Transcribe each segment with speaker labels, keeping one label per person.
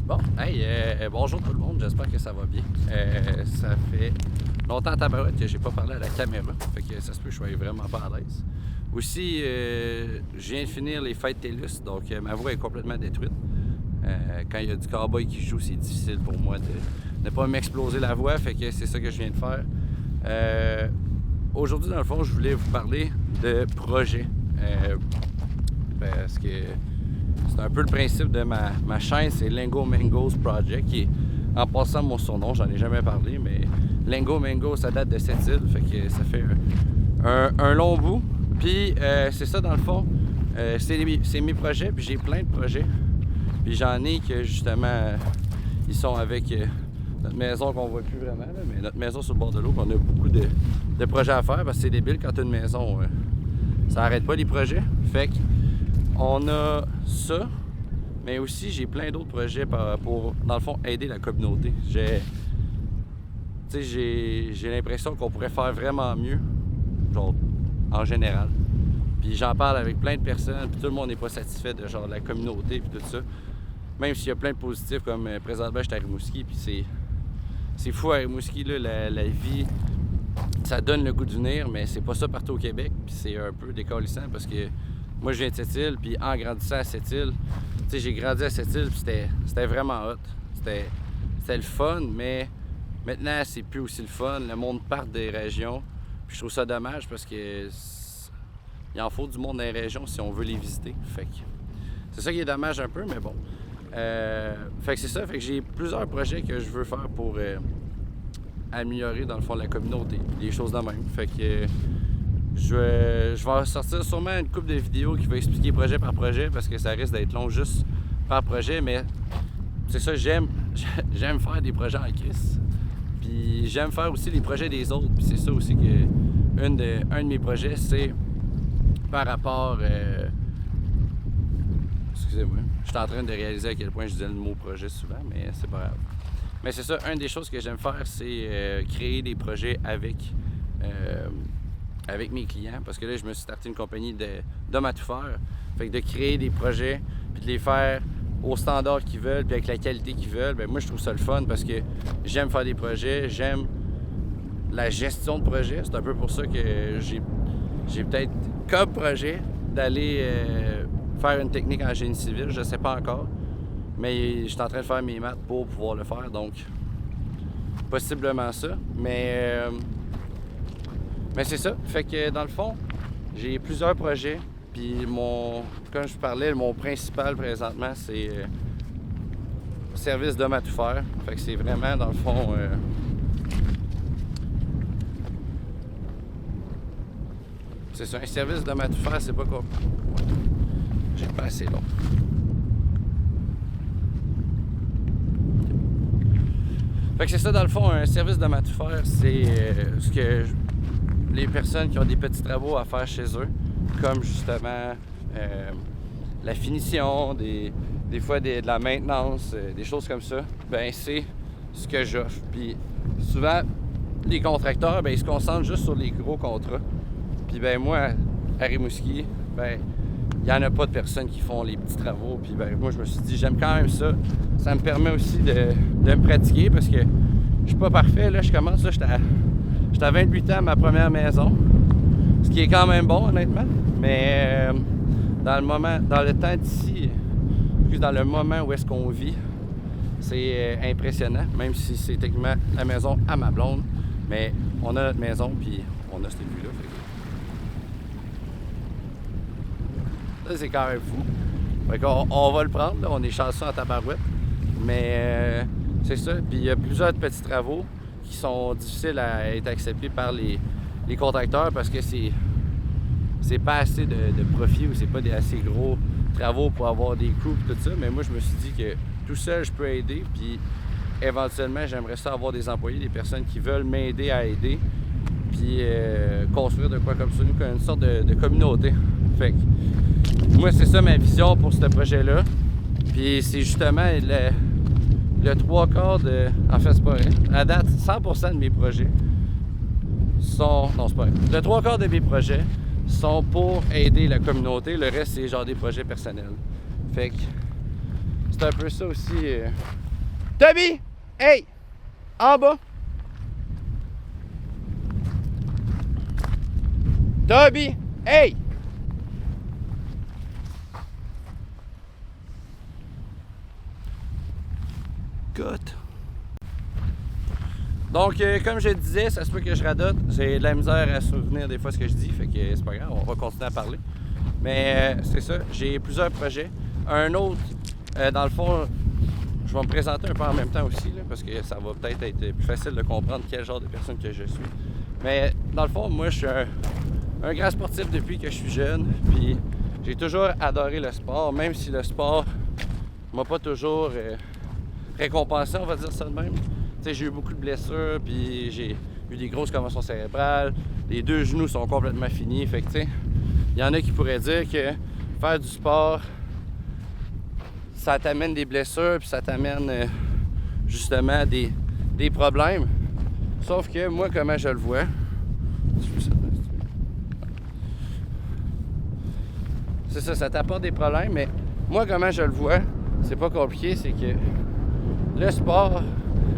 Speaker 1: Bon, hey, bonjour tout le monde, j'espère que ça va bien. Ça fait longtemps à tabarouette que j'ai pas parlé à la caméra, fait que ça se peut que je sois vraiment pas à l'aise. Aussi, je viens de finir les fêtes TELUS, donc ma voix est complètement détruite. Quand il y a du cowboy qui joue, c'est difficile pour moi de ne pas m'exploser la voix, fait que c'est ça que je viens de faire. Aujourd'hui, dans le fond, je voulais vous parler de projet. Parce que c'est un peu le principe de ma chaîne, c'est Lingo Mangos Project, qui est, en passant mon surnom, j'en ai jamais parlé, mais Lingo Mango, ça date de cette île, fait que ça fait un long bout. Puis c'est ça dans le fond, c'est mes projets, puis j'ai plein de projets. Puis j'en ai que justement, ils sont avec notre maison qu'on voit plus vraiment, là, mais notre maison sur le bord de l'eau, qu'on a beaucoup de projets à faire, parce que c'est débile quand tu as une maison, ça arrête pas les projets. Fait que on a ça, mais aussi j'ai plein d'autres projets pour, dans le fond, aider la communauté. J'ai l'impression qu'on pourrait faire vraiment mieux, genre, en général. Puis j'en parle avec plein de personnes, puis tout le monde n'est pas satisfait de genre la communauté puis tout ça. Même s'il y a plein de positifs, comme présentement j'étais à Rimouski, puis c'est fou à Rimouski, là, la vie, ça donne le goût d'unir, mais c'est pas ça partout au Québec, puis c'est un peu décalissant parce que moi, je viens de cette île, puis en grandissant à cette île, tu sais, j'ai grandi à cette île, puis c'était vraiment hot. C'était le fun, mais maintenant, c'est plus aussi le fun. Le monde part des régions, puis je trouve ça dommage parce que il en faut du monde dans les régions si on veut les visiter. Fait que c'est ça qui est dommage un peu, mais bon. Fait que c'est ça, fait que j'ai plusieurs projets que je veux faire pour améliorer, dans le fond, la communauté, des choses de même. Fait que je vais sortir sûrement une couple de vidéos qui va expliquer projet par projet parce que ça risque d'être long juste par projet, mais c'est ça, j'aime faire des projets en crise. Puis j'aime faire aussi les projets des autres. Puis c'est ça aussi que un de mes projets, c'est par rapport... excusez-moi, je suis en train de réaliser à quel point je disais le mot projet souvent, mais c'est pas grave. Mais c'est ça, une des choses que j'aime faire, c'est créer des projets avec mes clients, parce que là, je me suis starté une compagnie d'hommes à tout faire. Fait que de créer des projets, puis de les faire au standard qu'ils veulent, puis avec la qualité qu'ils veulent, ben moi, je trouve ça le fun parce que j'aime faire des projets, j'aime la gestion de projet. C'est un peu pour ça que j'ai peut-être comme projet d'aller faire une technique en génie civil, je sais pas encore, mais je suis en train de faire mes maths pour pouvoir le faire, donc possiblement ça, mais c'est ça. Fait que dans le fond, j'ai plusieurs projets. Puis comme je parlais, mon principal présentement, c'est service d'homme à tout faire. Fait que c'est vraiment dans le fond. C'est ça, un service d'homme à tout faire, c'est pas quoi. J'ai pas assez long. Fait que c'est ça dans le fond, un service d'homme à tout faire, c'est ce que les personnes qui ont des petits travaux à faire chez eux, comme justement la finition, des fois de la maintenance, des choses comme ça, ben c'est ce que j'offre. Puis souvent, les contracteurs, ben ils se concentrent juste sur les gros contrats. Puis ben moi, à Rimouski, ben il n'y en a pas de personnes qui font les petits travaux. Puis ben moi, je me suis dit, j'aime quand même ça. Ça me permet aussi de me pratiquer parce que je suis pas parfait. Là, je commence, là, j'étais à 28 ans à ma première maison, ce qui est quand même bon, honnêtement. Mais dans le temps d'ici, dans le moment où est-ce qu'on vit, c'est impressionnant, même si c'est techniquement la maison à ma blonde. Mais on a notre maison, puis on a cette vue-là. Ça, c'est quand même fou. Fait qu'on, on va le prendre, là. On est chanceux en tabarouette. Mais c'est ça. Puis il y a plusieurs petits travaux qui sont difficiles à être acceptés par les contracteurs parce que c'est pas assez de profit ou c'est pas des assez gros travaux pour avoir des coûts et tout ça. Mais moi, je me suis dit que tout seul, je peux aider. Puis éventuellement, j'aimerais ça avoir des employés, des personnes qui veulent m'aider à aider. Puis construire de quoi comme ça, nous, comme une sorte de communauté. Fait que moi, c'est ça ma vision pour ce projet-là. Puis c'est justement le 3/4 de... En fait, c'est pas vrai. À date, 100% de mes projets sont... Non, c'est pas vrai. Le 3/4 de mes projets sont pour aider la communauté. Le reste, c'est genre des projets personnels. Fait que c'est un peu ça aussi. Toby! Hey! En bas! Toby! Hey! Good. Donc, comme je disais, ça se peut que je radote. J'ai de la misère à souvenir des fois ce que je dis, fait que c'est pas grave, on va continuer à parler. Mais c'est ça, j'ai plusieurs projets. Un autre, dans le fond, je vais me présenter un peu en même temps aussi, là, parce que ça va peut-être être plus facile de comprendre quel genre de personne que je suis. Mais dans le fond, moi, je suis un grand sportif depuis que je suis jeune, puis j'ai toujours adoré le sport, même si le sport m'a pas toujours récompensé, on va dire ça de même. Tu sais, j'ai eu beaucoup de blessures, puis j'ai eu des grosses commotions cérébrales, les 2 genoux sont complètement finis, fait que tu sais, il y en a qui pourraient dire que faire du sport, ça t'amène des blessures, puis ça t'amène justement des problèmes. Sauf que moi, comment je le vois, c'est ça, ça t'apporte des problèmes, mais moi, comment je le vois, c'est pas compliqué, c'est que le sport,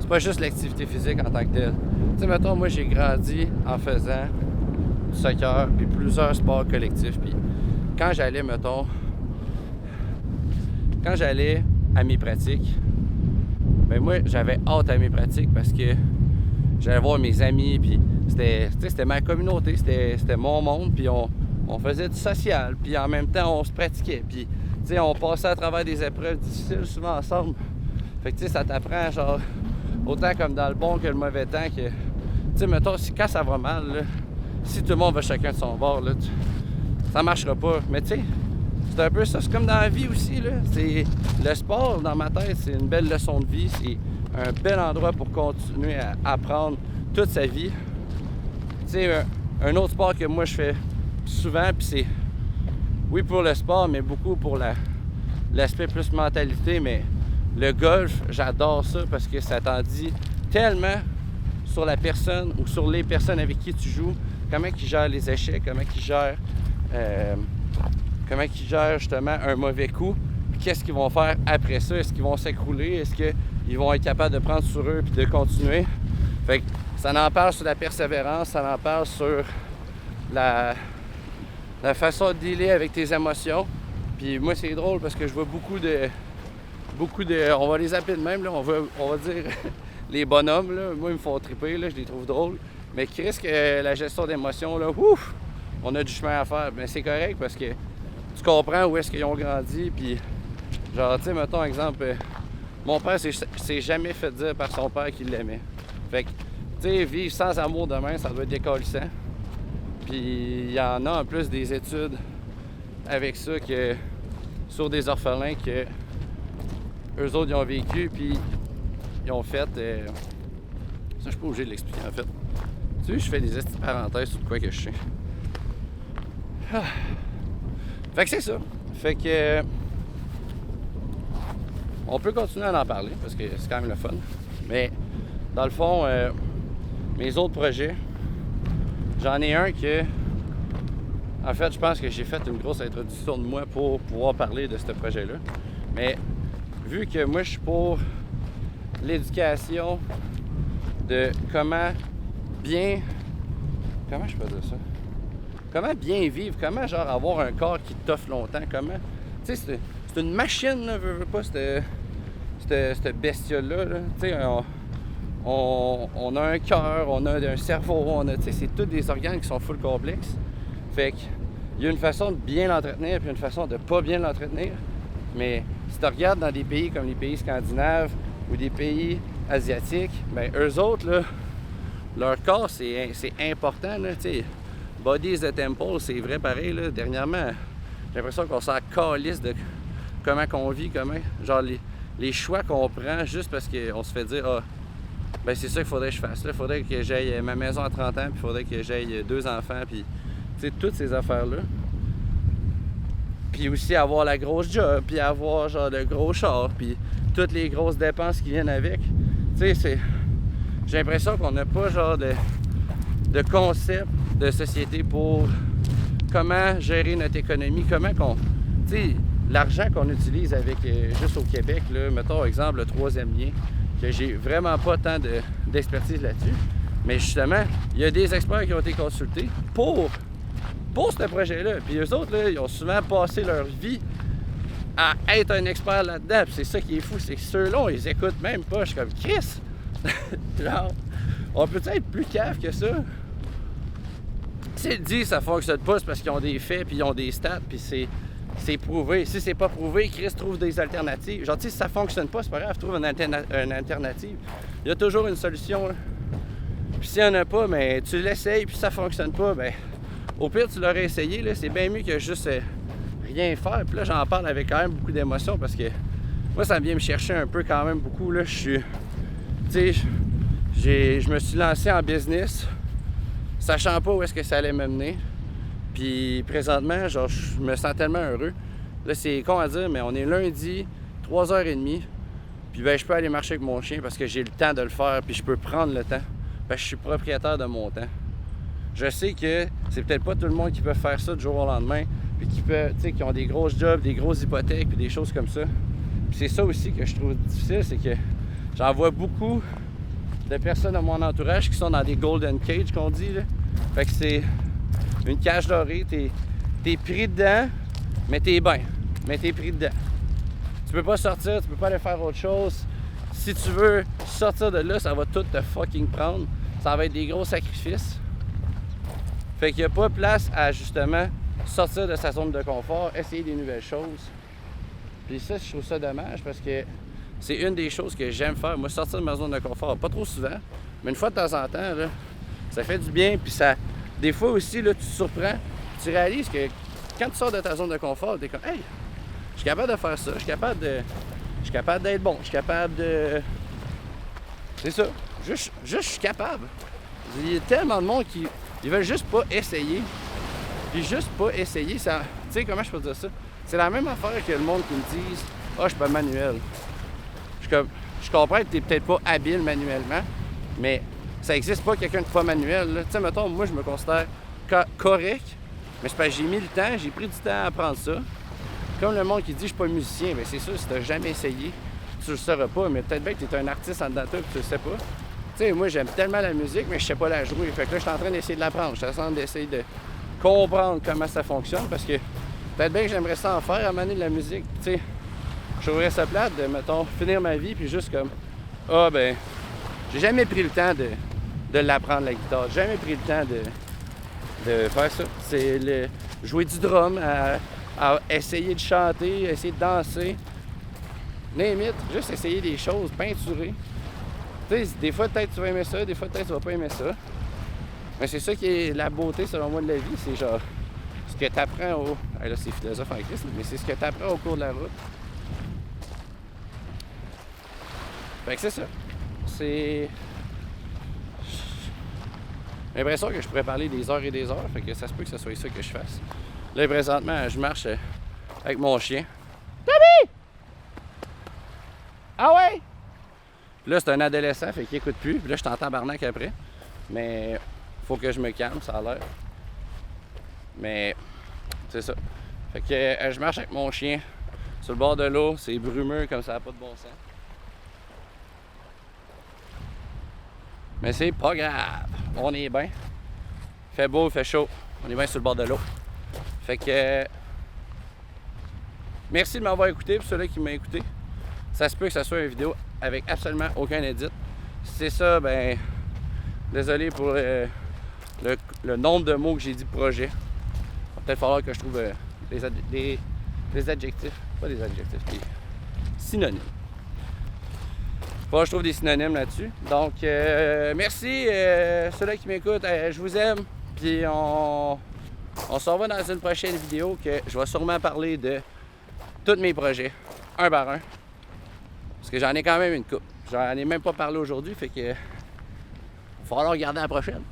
Speaker 1: c'est pas juste l'activité physique en tant que telle. Tu sais, mettons, moi, j'ai grandi en faisant du soccer, puis plusieurs sports collectifs, puis quand j'allais, mettons, quand j'allais à mes pratiques, ben moi, j'avais hâte à mes pratiques parce que j'allais voir mes amis, puis c'était ma communauté, c'était mon monde, puis on faisait du social, puis en même temps, on se pratiquait, puis tu sais, on passait à travers des épreuves difficiles souvent ensemble. Fait que tu sais, ça t'apprend genre autant comme dans le bon que le mauvais temps que, tu sais, mettons, quand ça va mal, là, si tout le monde va chacun de son bord, là, ça marchera pas. Mais tu sais, c'est un peu ça, c'est comme dans la vie aussi, là. C'est le sport, dans ma tête, c'est une belle leçon de vie, c'est un bel endroit pour continuer à apprendre toute sa vie. Tu sais, un autre sport que moi je fais souvent, puis c'est, oui pour le sport, mais beaucoup pour l'aspect plus mentalité, mais le golf, j'adore ça parce que ça t'en dit tellement sur la personne ou sur les personnes avec qui tu joues, comment ils gèrent les échecs, comment ils gèrent justement un mauvais coup, puis qu'est-ce qu'ils vont faire après ça, est-ce qu'ils vont s'écrouler, est-ce qu'ils vont être capables de prendre sur eux puis de continuer. Fait que ça en parle sur la persévérance, ça en parle sur la façon de dealer avec tes émotions. Puis moi, c'est drôle parce que je vois beaucoup de, on va les appeler de même, là, on va dire les bonhommes, là, moi ils me font triper, là, je les trouve drôles. Mais qui risque la gestion d'émotions, là, ouf, on a du chemin à faire. Mais c'est correct parce que tu comprends où est-ce qu'ils ont grandi, puis genre, tu sais, mettons exemple, mon père s'est jamais fait dire par son père qu'il l'aimait. Fait que, tu sais, vivre sans amour demain, ça doit être décalissant. Puis il y en a en plus des études avec ça que sur des orphelins que eux autres ils ont vécu, puis ils ont fait. Ça, je suis pas obligé de l'expliquer en fait. Tu sais, je fais des petites parenthèses sur quoi que je sais. Ah. Fait que c'est ça. Fait que. On peut continuer à en parler parce que c'est quand même le fun. Mais dans le fond, mes autres projets, j'en ai un que. En fait, je pense que j'ai fait une grosse introduction de moi pour pouvoir parler de ce projet-là. Mais vu que moi, je suis pour l'éducation de comment bien... Comment je peux dire ça? Comment bien vivre? Comment, genre, avoir un corps qui t'offre longtemps? Comment... Tu sais, c'est une machine, là, veux pas, cette bestiole-là. Là. Tu sais, on a un cœur, on a un cerveau, on a... Tu sais, c'est tous des organes qui sont full complexes. Fait qu'il y a une façon de bien l'entretenir puis une façon de pas bien l'entretenir. Mais si tu regardes dans des pays comme les pays scandinaves ou des pays asiatiques, ben eux autres, là, leur corps, c'est important. Là, t'sais. Body is the temple, c'est vrai pareil. Là. Dernièrement, j'ai l'impression qu'on s'en calisse de comment qu'on vit, comment, genre les choix qu'on prend juste parce qu'on se fait dire ah, ben c'est ça qu'il faudrait que je fasse. Il faudrait que j'aille ma maison à 30 ans, puis il faudrait que j'aille 2 enfants, puis toutes ces affaires-là. Puis aussi avoir la grosse job, puis avoir genre le gros char, puis toutes les grosses dépenses qui viennent avec. Tu sais, j'ai l'impression qu'on n'a pas genre de concept de société pour comment gérer notre économie, comment qu'on... Tu sais, l'argent qu'on utilise avec juste au Québec, là, mettons exemple le 3e lien, que j'ai vraiment pas tant d'expertise là-dessus. Mais justement, il y a des experts qui ont été consultés pour ce projet-là. Puis eux autres, là, ils ont souvent passé leur vie à être un expert là-dedans. Puis c'est ça qui est fou, c'est que ceux-là, ils écoutent même pas. Je suis comme, Chris! Genre, on peut être plus cave que ça? S'ils disent que ça fonctionne pas, c'est parce qu'ils ont des faits, puis ils ont des stats, puis c'est prouvé. Si c'est pas prouvé, Chris trouve des alternatives. Genre, tu sais, si ça fonctionne pas, c'est pas grave, trouve une alternative. Il y a toujours une solution, là. Puis s'il y en a pas, mais tu l'essayes, puis si ça fonctionne pas, ben au pire, tu l'aurais essayé, là. C'est bien mieux que juste rien faire. Puis là, j'en parle avec quand même beaucoup d'émotion parce que moi, ça vient me chercher un peu quand même beaucoup, là. Tu sais, je me suis lancé en business, sachant pas où est-ce que ça allait me mener. Puis présentement, genre, je me sens tellement heureux. Là, c'est con à dire, mais on est lundi, 3h30. Puis ben, je peux aller marcher avec mon chien parce que j'ai le temps de le faire, puis je peux prendre le temps. Parce que je suis propriétaire de mon temps. Je sais que c'est peut-être pas tout le monde qui peut faire ça du jour au lendemain, puis qui ont des grosses jobs, des grosses hypothèques, puis des choses comme ça. Puis c'est ça aussi que je trouve difficile, c'est que j'en vois beaucoup de personnes dans mon entourage qui sont dans des golden cage, qu'on dit, là. Fait que c'est une cage dorée, t'es pris dedans, mais t'es bien, mais t'es pris dedans. Tu peux pas sortir, tu peux pas aller faire autre chose. Si tu veux sortir de là, ça va tout te fucking prendre. Ça va être des gros sacrifices. Fait qu'il n'y a pas place à justement sortir de sa zone de confort, essayer des nouvelles choses. Puis ça, je trouve ça dommage parce que c'est une des choses que j'aime faire. Moi, sortir de ma zone de confort, pas trop souvent, mais une fois de temps en temps, là, ça fait du bien. Puis ça, des fois aussi, là, tu te surprends, tu réalises que quand tu sors de ta zone de confort, t'es comme, hey, je suis capable de faire ça, je suis capable d'être bon, je suis capable de... C'est ça, juste je suis capable. Il y a tellement de monde qui ils veulent juste pas essayer. Puis juste pas essayer, ça... Tu sais, comment je peux dire ça? C'est la même affaire que le monde qui me dise « Ah, je suis pas manuel. » Je comprends que t'es peut-être pas habile manuellement, mais ça existe pas quelqu'un de pas manuel. Tu sais, mettons, moi, je me considère correct, mais c'est parce que j'ai mis le temps, j'ai pris du temps à apprendre ça. Comme le monde qui dit « Je suis pas musicien », bien c'est sûr, si t'as jamais essayé, tu le sauras pas, mais peut-être bien que t'es un artiste en dedans de toi et tu le sais pas. Tu sais, moi, j'aime tellement la musique, mais je sais pas la jouer. Fait que là, je suis en train d'essayer de l'apprendre. Je suis en train d'essayer de comprendre comment ça fonctionne, parce que peut-être bien que j'aimerais ça en faire, amener de la musique. Tu sais, je trouverais ça plate de, mettons, finir ma vie, puis juste comme, ah ben, j'ai jamais pris le temps de l'apprendre, la guitare. J'ai jamais pris le temps de faire ça. C'est jouer du drum, à essayer de chanter, essayer de danser. Name it, juste essayer des choses, peinturer. Tu sais, des fois, peut-être tu vas aimer ça, des fois, peut-être tu vas pas aimer ça. Mais c'est ça qui est la beauté, selon moi, de la vie. C'est genre, ce que tu apprends au... Ah, là, c'est philosophe en Christ, mais c'est ce que tu apprends au cours de la route. Fait que c'est ça. C'est... J'ai l'impression que je pourrais parler des heures et des heures, fait que ça se peut que ce soit ça que je fasse. Là, présentement, je marche avec mon chien. Toby! Ah ouais? Puis là, c'est un adolescent, fait qu'il écoute plus. Puis là, je t'entends barnac après. Mais faut que je me calme, ça a l'air. Mais c'est ça. Fait que je marche avec mon chien sur le bord de l'eau. C'est brumeux comme ça n'a pas de bon sens. Mais c'est pas grave. On est bien. Il fait beau, il fait chaud. On est bien sur le bord de l'eau. Fait que merci de m'avoir écouté, pour ceux-là qui m'ont écouté. Ça se peut que ça soit une vidéo avec absolument aucun edit. Si c'est ça, ben désolé pour le nombre de mots que j'ai dit projet. Il va peut-être falloir que je trouve des adjectifs. Pas des adjectifs, des synonymes. Il va falloir que je trouve des synonymes là-dessus. Donc, merci ceux-là qui m'écoutent. Je vous aime. Puis on se revoit dans une prochaine vidéo que je vais sûrement parler de tous mes projets, un par un. Parce que j'en ai quand même une couple. J'en ai même pas parlé aujourd'hui, fait que il va falloir regarder la prochaine.